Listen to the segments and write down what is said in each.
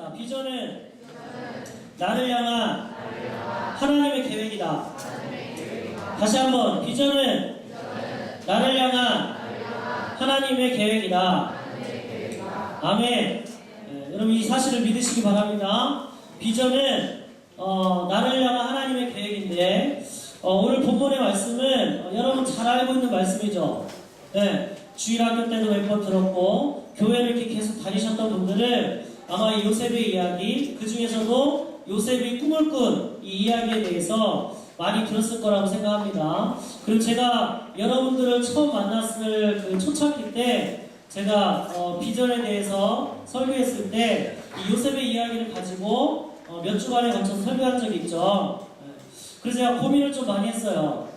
합시다. 비전은 나를 향한 하나님의 계획이다. 다시 한번 비전은 나를 향한 하나님의 계획이다. 아멘. 네, 여러분 이 사실을 믿으시기 바랍니다. 비전은 나를 향한 하나님의 계획인데 오늘 본문의 말씀은 여러분 잘 알고 있는 말씀이죠. 네, 주일학교 때도 몇 번 들었고 교회를 이렇게 계속 다니셨던 분들은 아마 이 요셉의 이야기, 그 중에서도 요셉이 꿈을 꾼 이 이야기에 대해서 많이 들었을 거라고 생각합니다. 그리고 제가 여러분들을 처음 만났을 그 초창기 때 제가 비전에 대해서 설교했을 때 이 요셉의 이야기를 가지고 몇 주간에 걸쳐서 설교한 적이 있죠. 그래서 제가 고민을 좀 많이 했어요.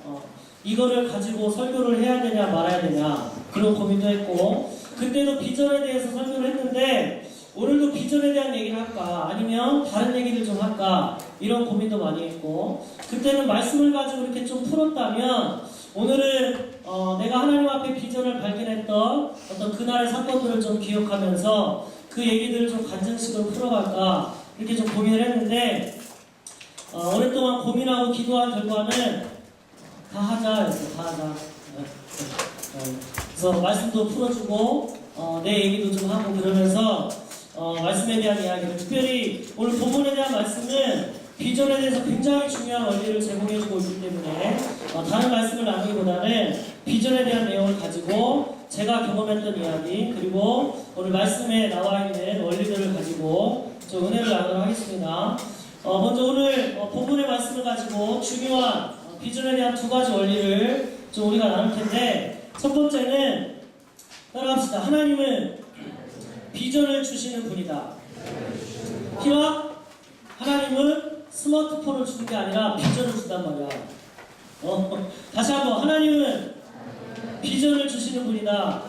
이거를 가지고 설교를 해야 되냐 말아야 되냐 그런 고민도 했고, 그때도 비전에 대해서 설교를 했는데 오늘도 비전에 대한 얘기를 할까 아니면 다른 얘기를 좀 할까 이런 고민도 많이 했고, 그때는 말씀을 가지고 이렇게 좀 풀었다면 오늘은 내가 하나님 앞에 비전을 발견했던 어떤 그날의 사건들을 좀 기억하면서 그 얘기들을 좀 간증식으로 풀어갈까 이렇게 좀 고민을 했는데 오랫동안 고민하고 기도한 결과는 다 하자였어요. 다 하자. 그래서 말씀도 풀어주고 내 얘기도 좀 하고 그러면서 말씀에 대한 이야기를, 특별히 오늘 본문에 대한 말씀은 비전에 대해서 굉장히 중요한 원리를 제공해주고 있기 때문에 다른 말씀을 나누기보다는 비전에 대한 내용을 가지고 제가 경험했던 이야기, 그리고 오늘 말씀에 나와 있는 원리들을 가지고 좀 은혜를 나누도록 하겠습니다. 먼저 오늘 본문의 말씀을 가지고 중요한 비전에 대한 두 가지 원리를 좀 우리가 나눌 텐데, 첫 번째는 따라합시다. 하나님은 비전을 주시는 분이다. 희라, 하나님은 스마트폰을 주는 게 아니라 비전을 준단 말이야. 다시 한번, 하나님은 비전을 주시는 분이다.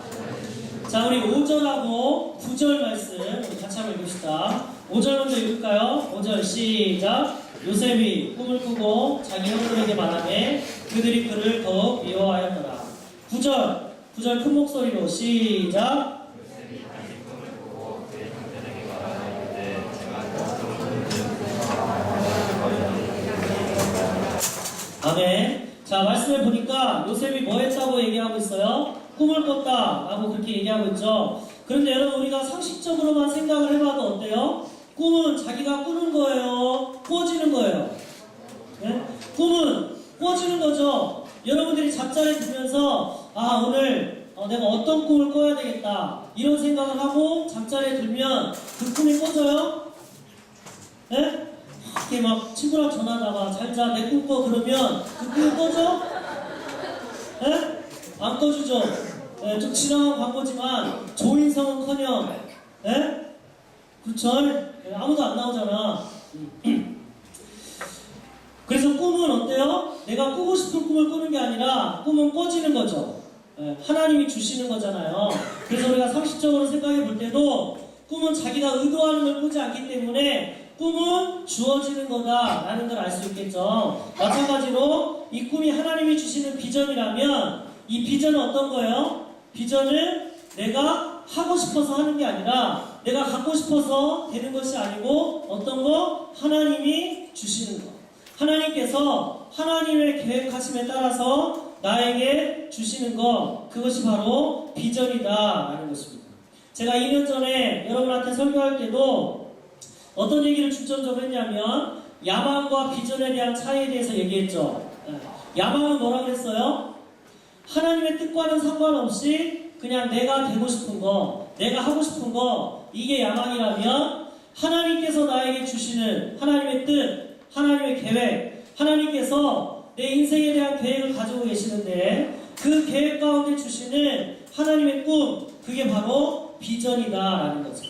자, 우리 5절하고 9절 말씀 우리 같이 한번 읽읍시다. 5절 먼저 읽을까요? 5절 시작. 요셉이 꿈을 꾸고 자기 형들에게 말하매 그들이 그를 더욱 미워하였더라. 9절 큰 목소리로 시작. 아멘. 자, 말씀을 보니까 요셉이 뭐 했다고 얘기하고 있어요? 꿈을 꿨다 라고 그렇게 얘기하고 있죠. 그런데 여러분, 우리가 상식적으로만 생각을 해봐도 어때요? 꿈은 자기가 꾸는 거예요? 꾸어지는 거예요? 네? 꿈은 꾸어지는 거죠. 여러분들이 잠자리에 들면서 오늘 내가 어떤 꿈을 꿔야 되겠다 이런 생각을 하고 잠자리에 들면 그 꿈이 꿔져요? 네? 이렇게 막 친구랑 전화하다가 잘자 내 꿈 꿔 그러면 그 꿈이 꺼져? 네? 안 꺼주죠? 네, 좀 지나간 광고지만 조인성은커녕 네? 그렇죠? 네, 아무도 안 나오잖아. 그래서 꿈은 어때요? 내가 꾸고 싶은 꿈을 꾸는 게 아니라 꿈은 꿔지는 거죠. 네, 하나님이 주시는 거잖아요. 그래서 우리가 상식적으로 생각해 볼 때도 꿈은 자기가 의도하는 걸 꾸지 않기 때문에 꿈은 주어지는 거다라는 걸 알 수 있겠죠. 마찬가지로 이 꿈이 하나님이 주시는 비전이라면 이 비전은 어떤 거예요? 비전은 내가 하고 싶어서 하는 게 아니라 내가 갖고 싶어서 되는 것이 아니고 어떤 거? 하나님이 주시는 거. 하나님께서 하나님의 계획하심에 따라서 나에게 주시는 것, 그것이 바로 비전이다라는 것입니다. 제가 2년 전에 여러분한테 설교할 때도 어떤 얘기를 중점적으로 했냐면 야망과 비전에 대한 차이에 대해서 얘기했죠. 야망은 뭐라고 했어요? 하나님의 뜻과는 상관없이 그냥 내가 되고 싶은 거, 내가 하고 싶은 거, 이게 야망이라면 하나님께서 나에게 주시는 하나님의 뜻, 하나님의 계획, 하나님께서 내 인생에 대한 계획을 가지고 계시는데 그 계획 가운데 주시는 하나님의 꿈, 그게 바로 비전이다라는 거죠.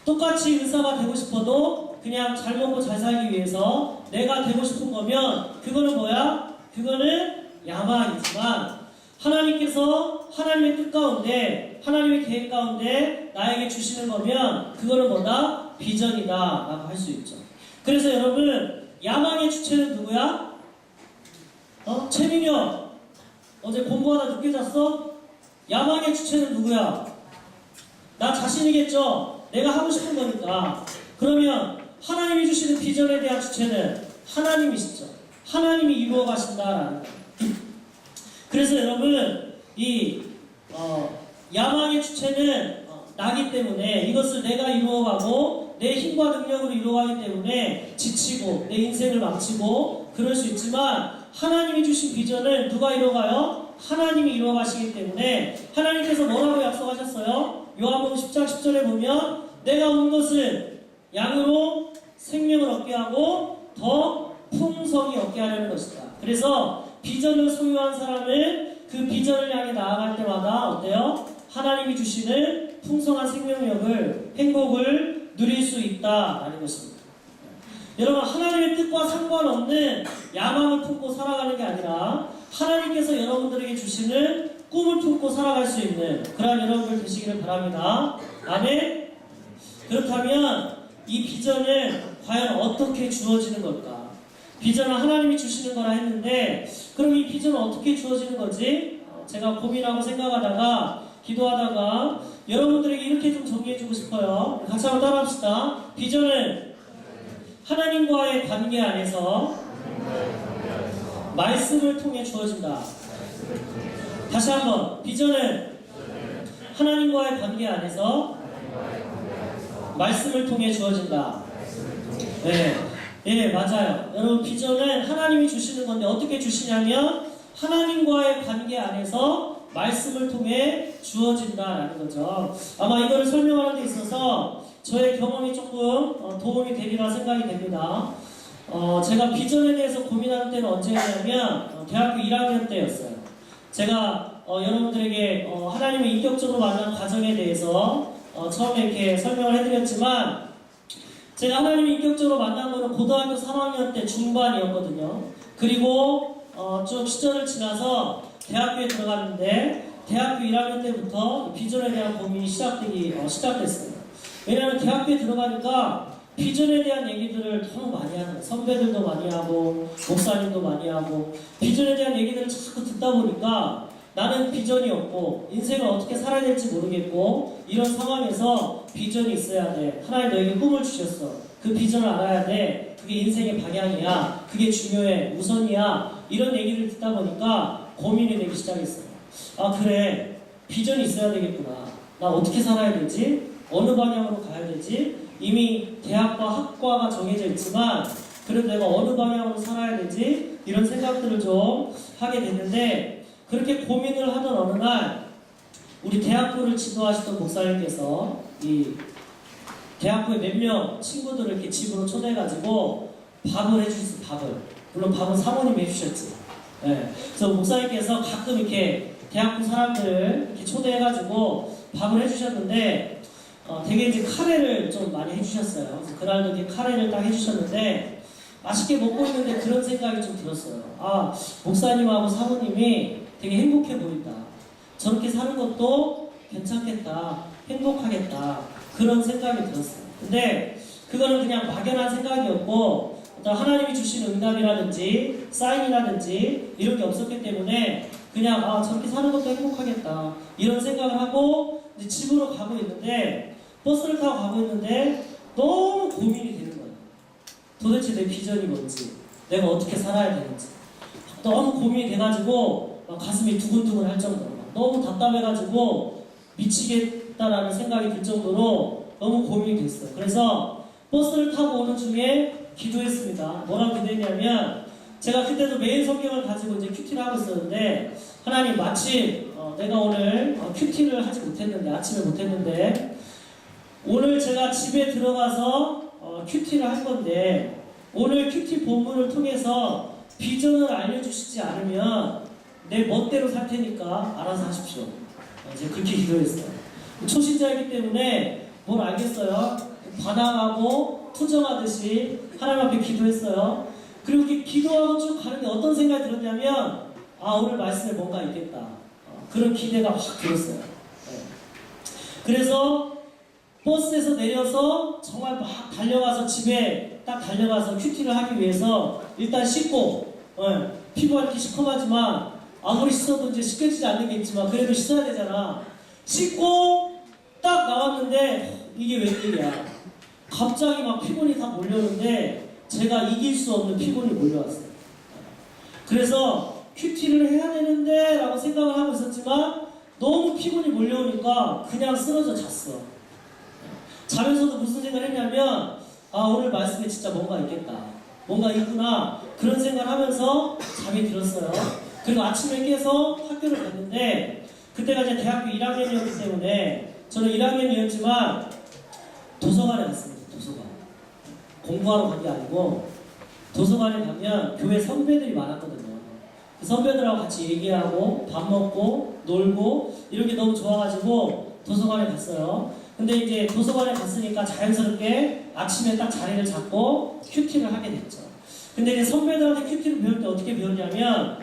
똑같이 의사가 되고 싶어도 그냥 잘 먹고 잘 살기 위해서 내가 되고 싶은 거면 그거는 뭐야? 그거는 야망이지만 하나님께서 하나님의 뜻 가운데 하나님의 계획 가운데 나에게 주시는 거면 그거는 뭐다? 비전이다 라고 할 수 있죠. 그래서 여러분, 야망의 주체는 누구야? 최민혁, 어제 공부하다 늦게 잤어? 야망의 주체는 누구야? 나 자신이겠죠? 내가 하고 싶은 거니까. 그러면 하나님이 주시는 비전에 대한 주체는 하나님이시죠. 하나님이 이루어 가신다라는 거예요. 그래서 여러분 이 야망의 주체는 나기 때문에 이것을 내가 이루어가고 내 힘과 능력으로 이루어가기 때문에 지치고 내 인생을 망치고 그럴 수 있지만 하나님이 주신 비전을 누가 이루어가요? 하나님이 이루어가시기 때문에 하나님께서 뭐라고 약속하셨어요? 요한복음 10장 10절에 보면 내가 온 것은 양으로 생명을 얻게 하고 더 풍성히 얻게 하려는 것이다. 그래서 비전을 소유한 사람은 그 비전을 향해 나아갈 때마다 어때요? 하나님이 주시는 풍성한 생명력을, 행복을 누릴 수 있다라는 것입니다. 여러분, 하나님의 뜻과 상관없는 야망을 품고 살아가는 게 아니라 하나님께서 여러분들에게 주시는 꿈을 품고 살아갈 수 있는 그러한 여러분들 되시기를 바랍니다. 아멘? 그렇다면 이 비전은 과연 어떻게 주어지는 걸까? 비전은 하나님이 주시는 거라 했는데 그럼 이 비전은 어떻게 주어지는 거지? 제가 고민하고 생각하다가 기도하다가 여러분들에게 이렇게 좀 정리해주고 싶어요. 같이 한번 따라합시다. 비전은 하나님과의 관계 안에서 말씀을 통해 주어진다. 다시 한번. 비전은 하나님과의 관계 안에서 말씀을 통해 주어진다. 네, 맞아요. 여러분, 비전은 하나님이 주시는 건데 어떻게 주시냐면 하나님과의 관계 안에서 말씀을 통해 주어진다라는 거죠. 아마 이거를 설명하는 데 있어서 저의 경험이 조금 도움이 되리라 생각이 됩니다. 제가 비전에 대해서 고민하는 때는 언제였냐면 대학교 1학년 때였어요. 제가 여러분들에게 하나님을 인격적으로 만난 과정에 대해서 처음에 이렇게 설명을 해드렸지만 제가 하나님을 인격적으로 만난 거는 고등학교 3학년 때 중반이었거든요. 그리고 좀 시절을 지나서 대학교에 들어갔는데 대학교 1학년 때부터 비전에 대한 고민이 시작됐어요. 왜냐하면 대학교에 들어가니까 비전에 대한 얘기들을 너무 많이 하는 거예요. 선배들도 많이 하고 목사님도 많이 하고 비전에 대한 얘기들을 자꾸 듣다 보니까 나는 비전이 없고 인생을 어떻게 살아야 될지 모르겠고 이런 상황에서 비전이 있어야 돼. 하나님 너에게 꿈을 주셨어. 그 비전을 알아야 돼. 그게 인생의 방향이야. 그게 중요해. 우선이야. 이런 얘기를 듣다 보니까 고민이 되기 시작했어요. 아 그래. 비전이 있어야 되겠구나. 나 어떻게 살아야 되지? 어느 방향으로 가야 되지? 이미 대학과 학과가 정해져 있지만 그래도 내가 어느 방향으로 살아야 되지? 이런 생각들을 좀 하게 됐는데 그렇게 고민을 하던 어느 날 우리 대학교를 지도하시던 목사님께서 이 대학교에 몇 명 친구들을 이렇게 집으로 초대해가지고 밥을 해주셨어요. 밥을. 물론 밥은 사모님이 해주셨지. 네. 그래서 목사님께서 가끔 이렇게 대학교 사람들 이렇게 초대해가지고 밥을 해주셨는데 되게 이제 카레를 좀 많이 해주셨어요. 그래서 그날도 이렇게 카레를 딱 해주셨는데 맛있게 먹고 있는데 그런 생각이 좀 들었어요. 아, 목사님하고 사모님이 되게 행복해 보인다. 저렇게 사는 것도 괜찮겠다. 행복하겠다. 그런 생각이 들었어요. 근데 그거는 그냥 막연한 생각이었고 어떤 하나님이 주신 응답이라든지 사인이라든지 이런 게 없었기 때문에 그냥 아 저렇게 사는 것도 행복하겠다. 이런 생각을 하고 이제 집으로 가고 있는데 버스를 타고 가고 있는데 너무 고민이 되는 거예요. 도대체 내 비전이 뭔지 내가 어떻게 살아야 되는지 너무 고민이 돼가지고 막 가슴이 두근두근 할 정도로 너무 답답해가지고 미치겠다라는 생각이 들 정도로 너무 고민이 됐어요. 그래서 버스를 타고 오는 중에 기도했습니다. 뭐라고 기도했냐면 제가 그때도 매일 성경을 가지고 이제 큐티를 하고 있었는데 하나님 마침 내가 오늘 큐티를 하지 못했는데 아침에 못했는데 오늘 제가 집에 들어가서 큐티를 할 건데 오늘 큐티 본문을 통해서 비전을 알려주시지 않으면 내 멋대로 살 테니까 알아서 하십시오. 이제 그렇게 기도했어요. 초신자이기 때문에 뭘 알겠어요? 반항하고 투정하듯이 하나님 앞에 기도했어요. 그리고 이렇게 기도하고 쭉 가는데 어떤 생각이 들었냐면 아 오늘 말씀에 뭔가 있겠다. 그런 기대가 확 들었어요. 네. 그래서 버스에서 내려서 정말 막 달려가서 집에 딱 달려가서 큐티를 하기 위해서 일단 씻고 피부가 이렇게 시커하지만 아무리 씻어도 이제 씻겨지지 않는 게 있지만 그래도 씻어야 되잖아. 씻고 딱 나왔는데 이게 웬일이야. 갑자기 막 피곤이 다 몰려오는데 제가 이길 수 없는 피곤이 몰려왔어요. 그래서 큐티를 해야 되는데 라고 생각을 하고 있었지만 너무 피곤이 몰려오니까 그냥 쓰러져 잤어. 자면서도 무슨 생각을 했냐면 오늘 말씀에 진짜 뭔가 있겠다. 뭔가 있구나. 그런 생각을 하면서 잠이 들었어요. 그리고 아침에 깨서 학교를 갔는데 그때가 이제 대학교 1학년이었기 때문에 저는 1학년이었지만 도서관에 갔습니다. 도서관. 공부하러 간 게 아니고 도서관에 가면 교회 선배들이 많았거든요. 그 선배들하고 같이 얘기하고 밥 먹고 놀고 이런 게 너무 좋아가지고 도서관에 갔어요. 근데 이제 도서관에 갔으니까 자연스럽게 아침에 딱 자리를 잡고 큐티를 하게 됐죠. 근데 이제 선배들한테 큐티를 배울 때 어떻게 배웠냐면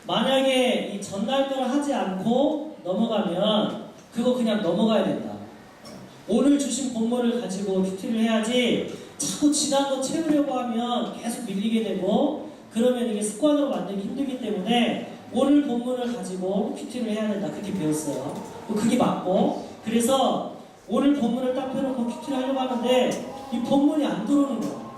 만약에 이 전날 거를 하지 않고 넘어가면 그거 그냥 넘어가야 된다. 오늘 주신 본문을 가지고 큐티를 해야지 자꾸 지난 거 채우려고 하면 계속 밀리게 되고 그러면 이게 습관으로 만들기 힘들기 때문에 오늘 본문을 가지고 큐티를 해야 된다. 그렇게 배웠어요. 그게 맞고 그래서 오늘 본문을 딱 펴놓고 큐티를 하려고 하는데 이 본문이 안 들어오는 거야.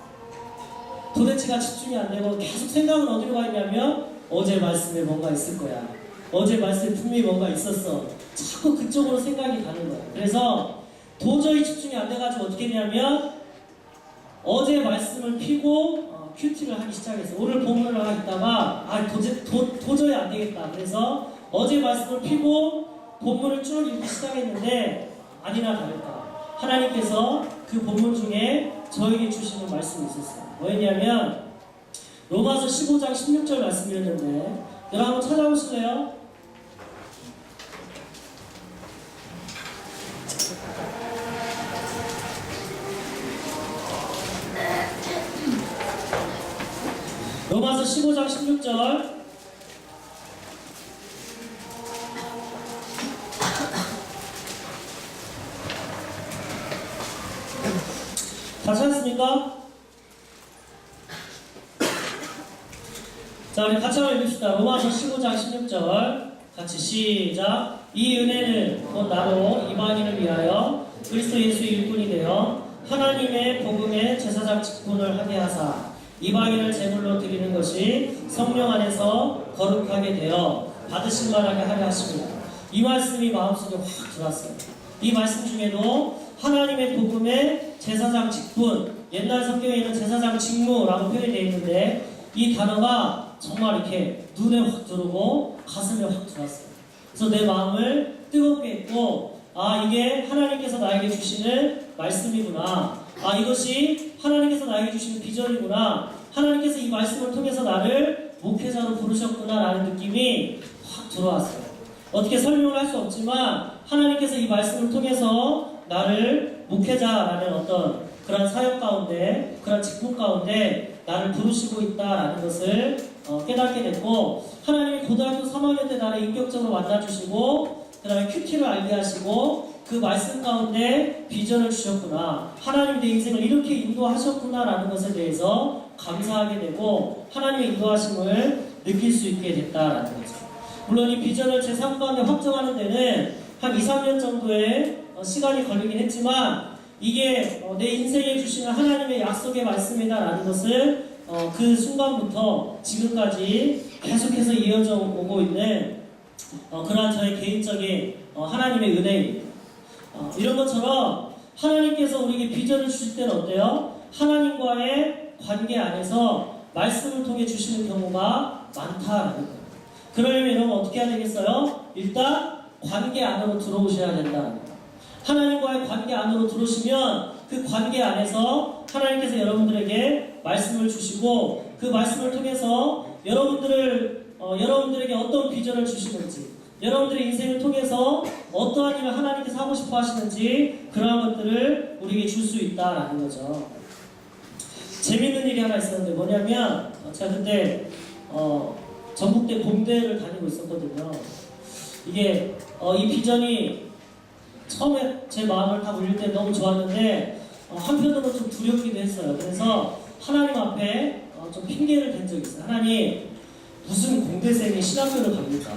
도대체가 집중이 안 되고 계속 생각은 어디로 가 있냐면 어제 말씀에 뭔가 있을 거야. 어제 말씀에 분명히 뭔가 있었어. 자꾸 그쪽으로 생각이 가는 거야. 그래서 도저히 집중이 안 돼가지고 어떻게 했냐면 어제 말씀을 피고 큐티를 하기 시작했어. 오늘 본문을 하다가 도저히 안 되겠다. 그래서 어제 말씀을 피고 본문을 쭉 읽기 시작했는데 아니나 다를까 하나님께서 그 본문 중에 저에게 주시는 말씀이 있었어요. 뭐였냐면 로마서 15장 16절 말씀이었는데 여러분 한번 찾아보실래요? 로마서 15장 16절 다 찾았습니까? 자, 우리 같이 한번 읽읍시다. 로마서 15장 16절 같이 시작. 이 은혜는 곧 나로 이방인을 위하여 그리스도 예수의 일꾼이 되어 하나님의 복음의 제사장 직분을 하게 하사 이방인을 제물로 드리는 것이 성령 안에서 거룩하게 되어 받으신 만하게 하려 하십니다. 이 말씀이 마음속에 확 들어왔어요. 이 말씀 중에도 하나님의 복음의 제사장 직분, 옛날 성경에 있는 제사장 직무라고 표현이 되어 있는데 이 단어가 정말 이렇게 눈에 확 들어오고 가슴에 확 들어왔어요. 그래서 내 마음을 뜨겁게 했고 이게 하나님께서 나에게 주시는 말씀이구나. 이것이 하나님께서 나에게 주시는 비전이구나. 하나님께서 이 말씀을 통해서 나를 목회자로 부르셨구나 라는 느낌이 확 들어왔어요. 어떻게 설명을 할 수 없지만 하나님께서 이 말씀을 통해서 나를 목회자라는 어떤 그런 사역 가운데, 그런 직분 가운데 나를 부르시고 있다라는 것을 깨닫게 됐고 하나님이 고등학교 3학년 때 나를 인격적으로 만나주시고 그 다음에 큐티를 알게 하시고 그 말씀 가운데 비전을 주셨구나. 하나님이 내 인생을 이렇게 인도하셨구나 라는 것에 대해서 감사하게 되고 하나님의 인도하심을 느낄 수 있게 됐다라는 거죠. 물론 이 비전을 제 삶 가운데 확정하는 데는 한 2, 3년 정도의 시간이 걸리긴 했지만 이게 내 인생에 주시는 하나님의 약속의 말씀이다라는 것을 그 순간부터 지금까지 계속해서 이어져 오고 있는 그러한 저의 개인적인 하나님의 은혜입니다. 이런 것처럼 하나님께서 우리에게 비전을 주실 때는 어때요? 하나님과의 관계 안에서 말씀을 통해 주시는 경우가 많다라는 거예요. 그러려면 여러분 어떻게 해야 되겠어요? 일단 관계 안으로 들어오셔야 된다는 거예요. 하나님과의 관계 안으로 들어오시면 그 관계 안에서 하나님께서 여러분들에게 말씀을 주시고 그 말씀을 통해서 여러분들에게 어떤 비전을 주시는지 여러분들의 인생을 통해서 어떠한 일을 하나님께서 하고 싶어 하시는지 그러한 것들을 우리에게 줄 수 있다라는 거죠. 재밌는 일이 하나 있었는데 뭐냐면 제가 그때 전국대 공대를 다니고 있었거든요. 이게 이 비전이 처음에 제 마음을 다 울릴 때 너무 좋았는데 한편으로 좀 두렵기도 했어요. 그래서 하나님 앞에 좀 핑계를 댄 적이 있어요. 하나님, 무슨 공대생이 신학교를 갑니까?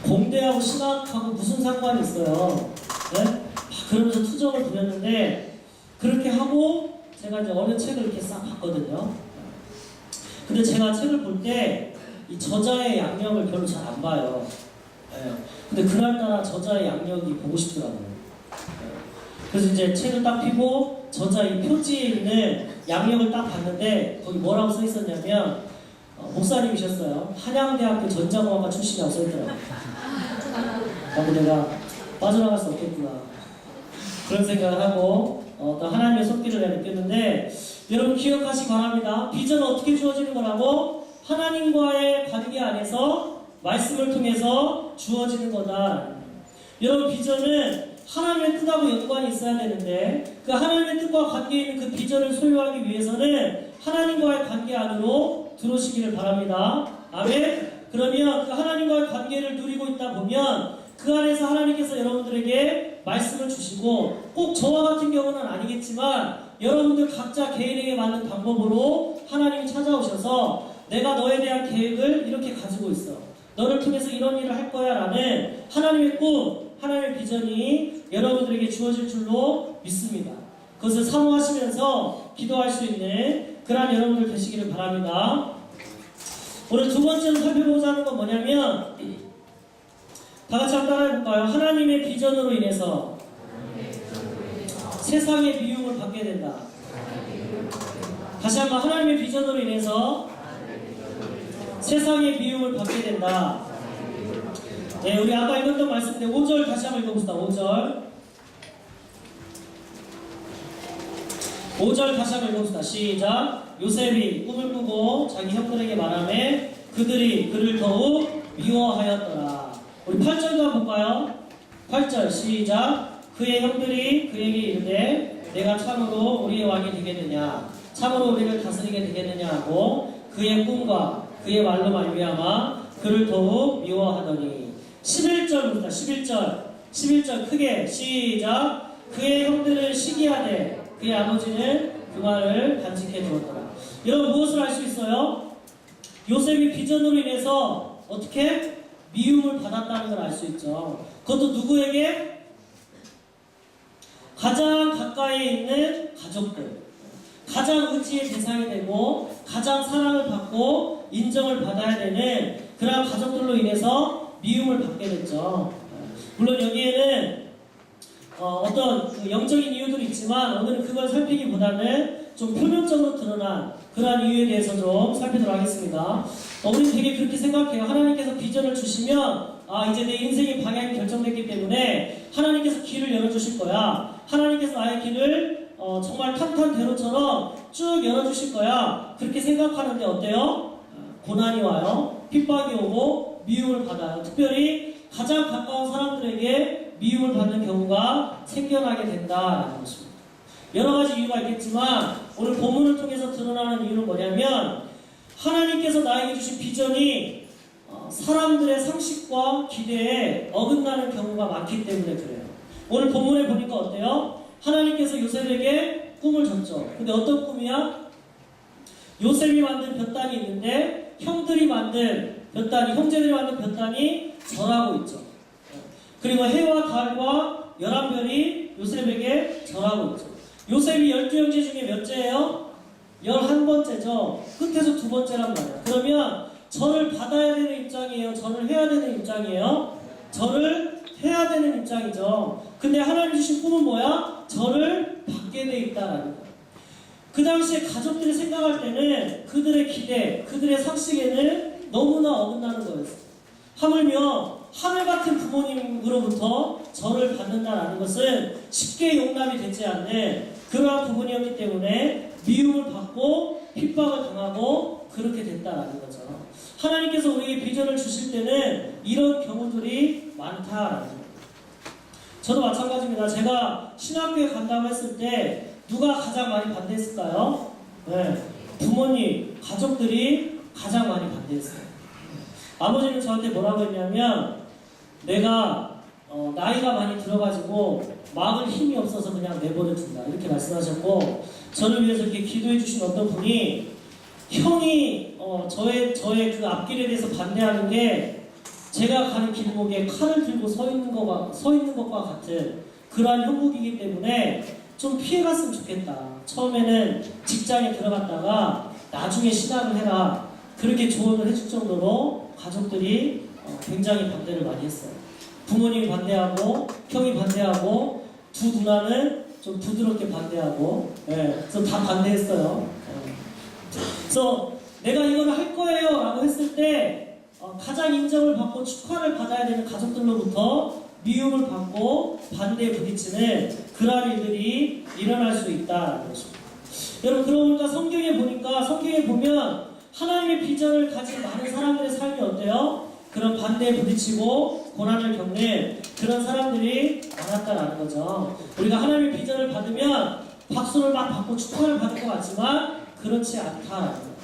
공대하고 신학하고 무슨 상관이 있어요? 네? 그러면서 투정을 부렸는데 그렇게 하고 제가 이제 어느 책을 이렇게 싹 봤거든요. 근데 제가 책을 볼 때 이 저자의 양력을 별로 잘 안 봐요. 예. 근데 그날따라 저자의 양력이 보고 싶더라고요. 예. 그래서 이제 책을 딱 펴고 저자 이 표지에 있는 양력을 딱 봤는데 거기 뭐라고 써 있었냐면 목사님이셨어요. 한양대학교 전자공학과 출신이라고 써 있더라고요. 그래서 내가 빠져나갈 수 없겠구나 그런 생각을 하고 어떤 하나님의 손길을 내가 느꼈는데 여러분 기억하시기 바랍니다. 비전은 어떻게 주어지는 거라고? 하나님과의 관계 안에서 말씀을 통해서 주어지는 거다. 여러분 비전은 하나님의 뜻하고 연관이 있어야 되는데 그 하나님의 뜻과 관계에 있는 그 비전을 소유하기 위해서는 하나님과의 관계 안으로 들어오시기를 바랍니다. 아멘. 그러면 그 하나님과의 관계를 누리고 있다 보면 그 안에서 하나님께서 여러분들에게 말씀을 주시고 꼭 저와 같은 경우는 아니겠지만 여러분들 각자 개인에게 맞는 방법으로 하나님이 찾아오셔서 내가 너에 대한 계획을 이렇게 가지고 있어. 너를 통해서 이런 일을 할 거야 라는 하나님의 꿈, 하나님의 비전이 여러분들에게 주어질 줄로 믿습니다. 그것을 사모하시면서 기도할 수 있는 그러한 여러분들 되시기를 바랍니다. 오늘 두 번째로 살펴보자 하는 건 뭐냐면 다 같이 한번 따라해볼까요? 하나님의 비전으로 인해서 세상의 미움을 받게 된다. 다시 한번 하나님의 비전으로 인해서 세상의 미움을 받게 된다. 네, 우리 아까 읽었던 말씀인데 5절 다시 한번 읽어봅시다. 5절 다시 한번 읽어봅시다. 시작. 요셉이 꿈을 꾸고 자기 형들에게 말하매 그들이 그를 더욱 미워하였더라. 우리 8절도 한번 볼까요? 8절 시작. 그의 형들이 그에게 이르되 내가 참으로 우리의 왕이 되겠느냐 참으로 우리를 다스리게 되겠느냐 하고 그의 꿈과 그의 말로 말미암아 그를 더욱 미워하더니 11절입니다. 11절 크게 시작. 그의 형들은 시기하되 그의 아버지는 그 말을 간직해 두었더라. 여러분 무엇을 알 수 있어요? 요셉이 비전으로 인해서 어떻게? 미움을 받았다는 걸 알 수 있죠. 그것도 누구에게? 가장 가까이에 있는 가족들, 가장 의지의 대상이 되고 가장 사랑을 받고 인정을 받아야 되는 그러한 가족들로 인해서 미움을 받게 됐죠. 물론 여기에는 어떤 그 영적인 이유들이 있지만 오늘은 그걸 살피기보다는 좀 표면적으로 드러난 그러한 이유에 대해서 좀 살피도록 하겠습니다. 우리는 되게 그렇게 생각해요. 하나님께서 비전을 주시면 이제 내 인생의 방향이 결정됐기 때문에 하나님께서 길을 열어주실 거야. 하나님께서 나의 길을 정말 탄탄대로처럼 쭉 열어주실 거야. 그렇게 생각하는데 어때요? 고난이 와요. 핍박이 오고 미움을 받아요. 특별히 가장 가까운 사람들에게 미움을 받는 경우가 생겨나게 된다라는 것입니다. 여러 가지 이유가 있겠지만 오늘 본문을 통해서 드러나는 이유는 뭐냐면 하나님께서 나에게 주신 비전이 사람들의 상식과 기대에 어긋나는 경우가 많기 때문에 그래요. 오늘 본문에 보니까 어때요? 하나님께서 요셉에게 꿈을 줬죠. 근데 어떤 꿈이야? 요셉이 만든 볕단이 있는데 형제들이 만든 볕단이 절하고 있죠. 그리고 해와 달과 11별이 요셉에게 절하고 있죠. 요셉이 12형제 중에 몇째예요? 11번째죠. 끝에서 2번째란 말이에요. 그러면 절을 받아야 되는 입장이에요? 절을 해야 되는 입장이에요? 절을 해야 되는 입장이죠. 근데 하나님 주신 꿈은 뭐야? 절을 받게 돼 있다라는 거예요. 그 당시에 가족들이 생각할 때는 그들의 기대, 그들의 상식에는 너무나 어긋나는 거였어요. 하물며 하늘 같은 부모님으로부터 절을 받는다라는 것은 쉽게 용납이 되지 않는 그러한 부분이었기 때문에 미움을 받고 핍박을 당하고 그렇게 됐다라는 거죠. 하나님께서 우리에게 비전을 주실 때는 이런 경우들이 많다라는 거예요. 저도 마찬가지입니다. 제가 신학교에 간다고 했을 때 누가 가장 많이 반대했을까요? 네, 부모님, 가족들이 가장 많이 반대했어요. 아버지는 저한테 뭐라고 했냐면 내가 나이가 많이 들어가지고 막을 힘이 없어서 그냥 내버려둔다 이렇게 말씀하셨고 저를 위해서 이렇게 기도해 주신 어떤 분이 형이 저의 그 앞길에 대해서 반대하는 게 제가 가는 길목에 칼을 들고 서 있는 것과 같은 그러한 형국이기 때문에 좀 피해갔으면 좋겠다. 처음에는 직장에 들어갔다가 나중에 신학을 해라. 그렇게 조언을 해줄 정도로 가족들이 굉장히 반대를 많이 했어요. 부모님이 반대하고 형이 반대하고 두 누나는 좀 부드럽게 반대하고, 그래서 다 반대했어요. 그래서 내가 이걸 할 거예요 라고 했을 때 가장 인정을 받고 축하를 받아야 되는 가족들로부터 미움을 받고 반대에 부딪히는 그러한 일들이 일어날 수 있다는 것입니다. 여러분, 그러고 보니까 성경에 보면 하나님의 비전을 가진 많은 사람들의 삶이 어때요? 그런 반대에 부딪히고 고난을 겪는 그런 사람들이 많았다라는 거죠. 우리가 하나님의 비전을 받으면 박수를 막 받고 축하를 받을 것 같지만 그렇지 않다라는 거예요.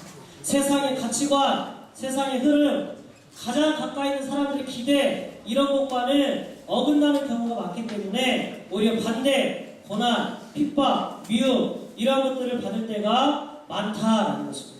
세상의 가치관, 세상의 흐름, 가장 가까이 있는 사람들의 기대, 이런 것과는 어긋나는 경우가 많기 때문에 오히려 반대, 고난, 핍박, 미움, 이런 것들을 받을 때가 많다라는 것입니다.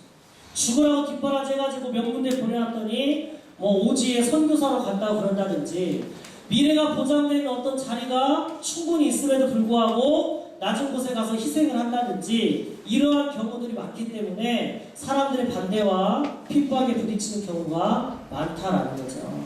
죽으라고 뒷바라지 해가지고 명문대 보내놨더니 오지에 선교사로 간다고 그런다든지, 미래가 보장되는 어떤 자리가 충분히 있음에도 불구하고 낮은 곳에 가서 희생을 한다든지, 이러한 경우들이 많기 때문에 사람들의 반대와 핍박에 부딪히는 경우가 많다라는 거죠.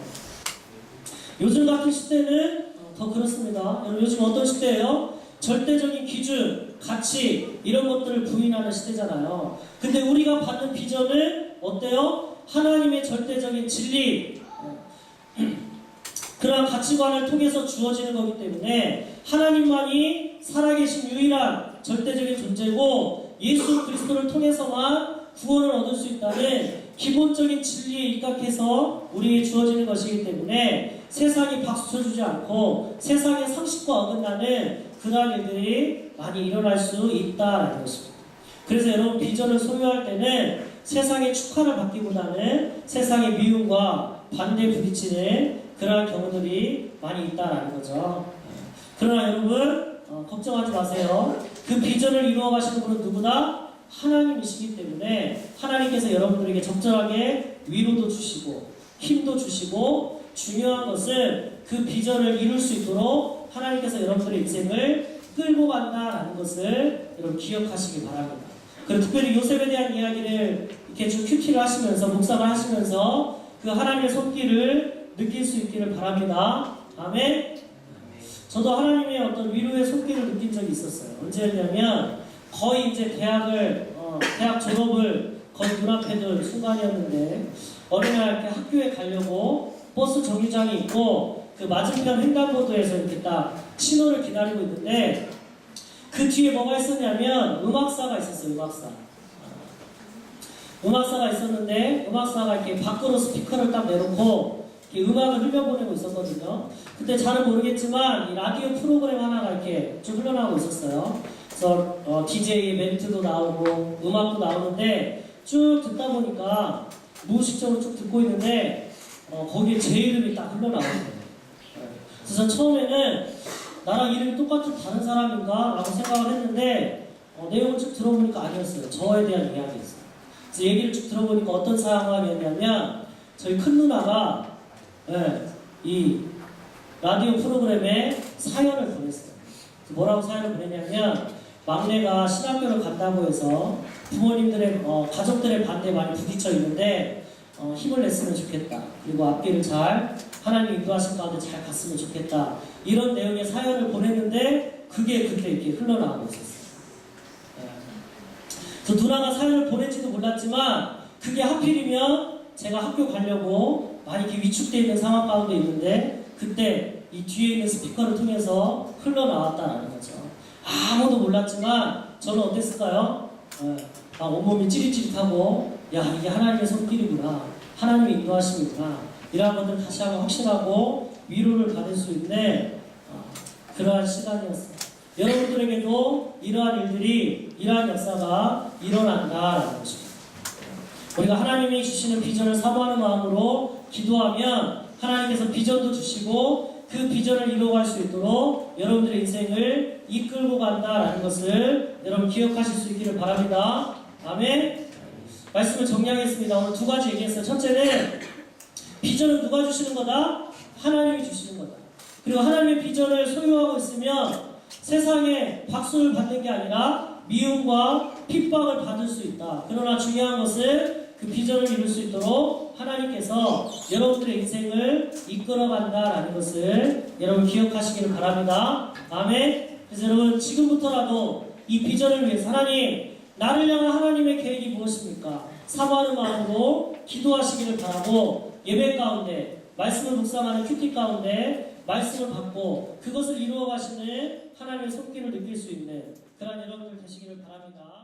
요즘 같은 시대는 더 그렇습니다. 여러분, 요즘 어떤 시대예요? 절대적인 기준, 가치, 이런 것들을 부인하는 시대잖아요. 근데 우리가 받는 비전은 어때요? 하나님의 절대적인 진리, 그러한 가치관을 통해서 주어지는 거기 때문에 하나님만이 살아계신 유일한 절대적인 존재고, 예수 그리스도를 통해서만 구원을 얻을 수 있다는 기본적인 진리에 입각해서 우리에게 주어지는 것이기 때문에 세상이 박수 쳐주지 않고 세상의 상식과 어긋나는 그러한 일들이 많이 일어날 수 있다는 것입니다. 그래서 여러분, 비전을 소유할 때는 세상의 축하를 받기보다는 세상의 미움과 반대에 부딪히는 그러한 경우들이 많이 있다는 거죠. 그러나 여러분, 걱정하지 마세요. 그 비전을 이루어 가시는 분은 누구나 하나님이시기 때문에 하나님께서 여러분들에게 적절하게 위로도 주시고 힘도 주시고, 중요한 것은 그 비전을 이룰 수 있도록 하나님께서 여러분들의 인생을 끌고 간다라는 것을 여러분 기억하시기 바랍니다. 그리고 특별히 요셉에 대한 이야기를 이렇게 좀 큐티를 하시면서, 묵상을 하시면서 그 하나님의 손길을 느낄 수 있기를 바랍니다. 아멘. 저도 하나님의 어떤 위로의 손길을 느낀 적이 있었어요. 언제였냐면 거의 이제 대학 졸업을 거의 눈앞에 둘 순간이었는데, 어느 날 이렇게 학교에 가려고 버스 정류장이 있고 그 맞은편 횡단보도에서 이렇게 딱 신호를 기다리고 있는데, 그 뒤에 뭐가 있었냐면 음악사가 있었어요. 음악사가 있었는데, 음악사가 이렇게 밖으로 스피커를 딱 내놓고 이렇게 음악을 흘려보내고 있었거든요. 그때 잘은 모르겠지만 이 라디오 프로그램 하나가 이렇게 좀 흘러나오고 있었어요. 그래서 DJ 멘트도 나오고 음악도 나오는데, 쭉 듣다 보니까 무의식적으로 쭉 듣고 있는데 거기에 제 이름이 딱 흘러나오는 거예요. 그래서 전 처음에는 나랑 이름이 똑같은 다른 사람인가? 라고 생각을 했는데 내용을 쭉 들어보니까 아니었어요. 저에 대한 이야기였어요. 그래서 얘기를 쭉 들어보니까 어떤 상황이었냐면, 저희 큰 누나가 이 라디오 프로그램에 사연을 보냈어요. 뭐라고 사연을 보냈냐면, 막내가 신학교를 간다고 해서 부모님들의 가족들의 반대에 많이 부딪혀 있는데 힘을 냈으면 좋겠다. 그리고 앞길을 잘 하나님 인도하신 가운데 잘 갔으면 좋겠다. 이런 내용의 사연을 보냈는데 그게 그때 이렇게 흘러나오고 있었어요. 그래서 누나가 사연을 보낸지도 몰랐지만 그게 하필이면 제가 학교 가려고 많이 이렇게 위축되어 있는 상황 가운데 있는데, 그때 이 뒤에 있는 스피커를 통해서 흘러나왔다는 거죠. 아무도 몰랐지만 저는 어땠을까요? 온몸이 찌릿찌릿하고, 야, 이게 하나님의 손길이구나, 하나님의 인도하심이구나, 이러한 것들을 다시 한번 확신하고 위로를 받을 수 있는 그러한 시간이었어요. 여러분들에게도 이러한 일들이, 이러한 역사가 일어난다라는 것입니다. 우리가 하나님이 주시는 비전을 사모하는 마음으로 기도하면 하나님께서 비전도 주시고 그 비전을 이루어갈 수 있도록 여러분들의 인생을 이끌고 간다라는 것을 여러분 기억하실 수 있기를 바랍니다. 아멘. 말씀을 정리하겠습니다. 오늘 두 가지 얘기했어요. 첫째는 비전은 누가 주시는 거다? 하나님이 주시는 거다. 그리고 하나님의 비전을 소유하고 있으면 세상에 박수를 받는 게 아니라 미움과 핍박을 받을 수 있다. 그러나 중요한 것은 그 비전을 이룰 수 있도록 하나님께서 여러분들의 인생을 이끌어간다라는 것을 여러분 기억하시기를 바랍니다. 아멘. 그래서 여러분 지금부터라도 이 비전을 위해서 하나님, 나를 향한 하나님의 계획이 무엇입니까? 사모하는 마음으로 기도하시기를 바라고, 예배 가운데 말씀을 묵상하는 큐티 가운데 말씀을 받고 그것을 이루어 가시는 하나님의 손길을 느낄 수 있는 그런 여러분들 되시기를 바랍니다.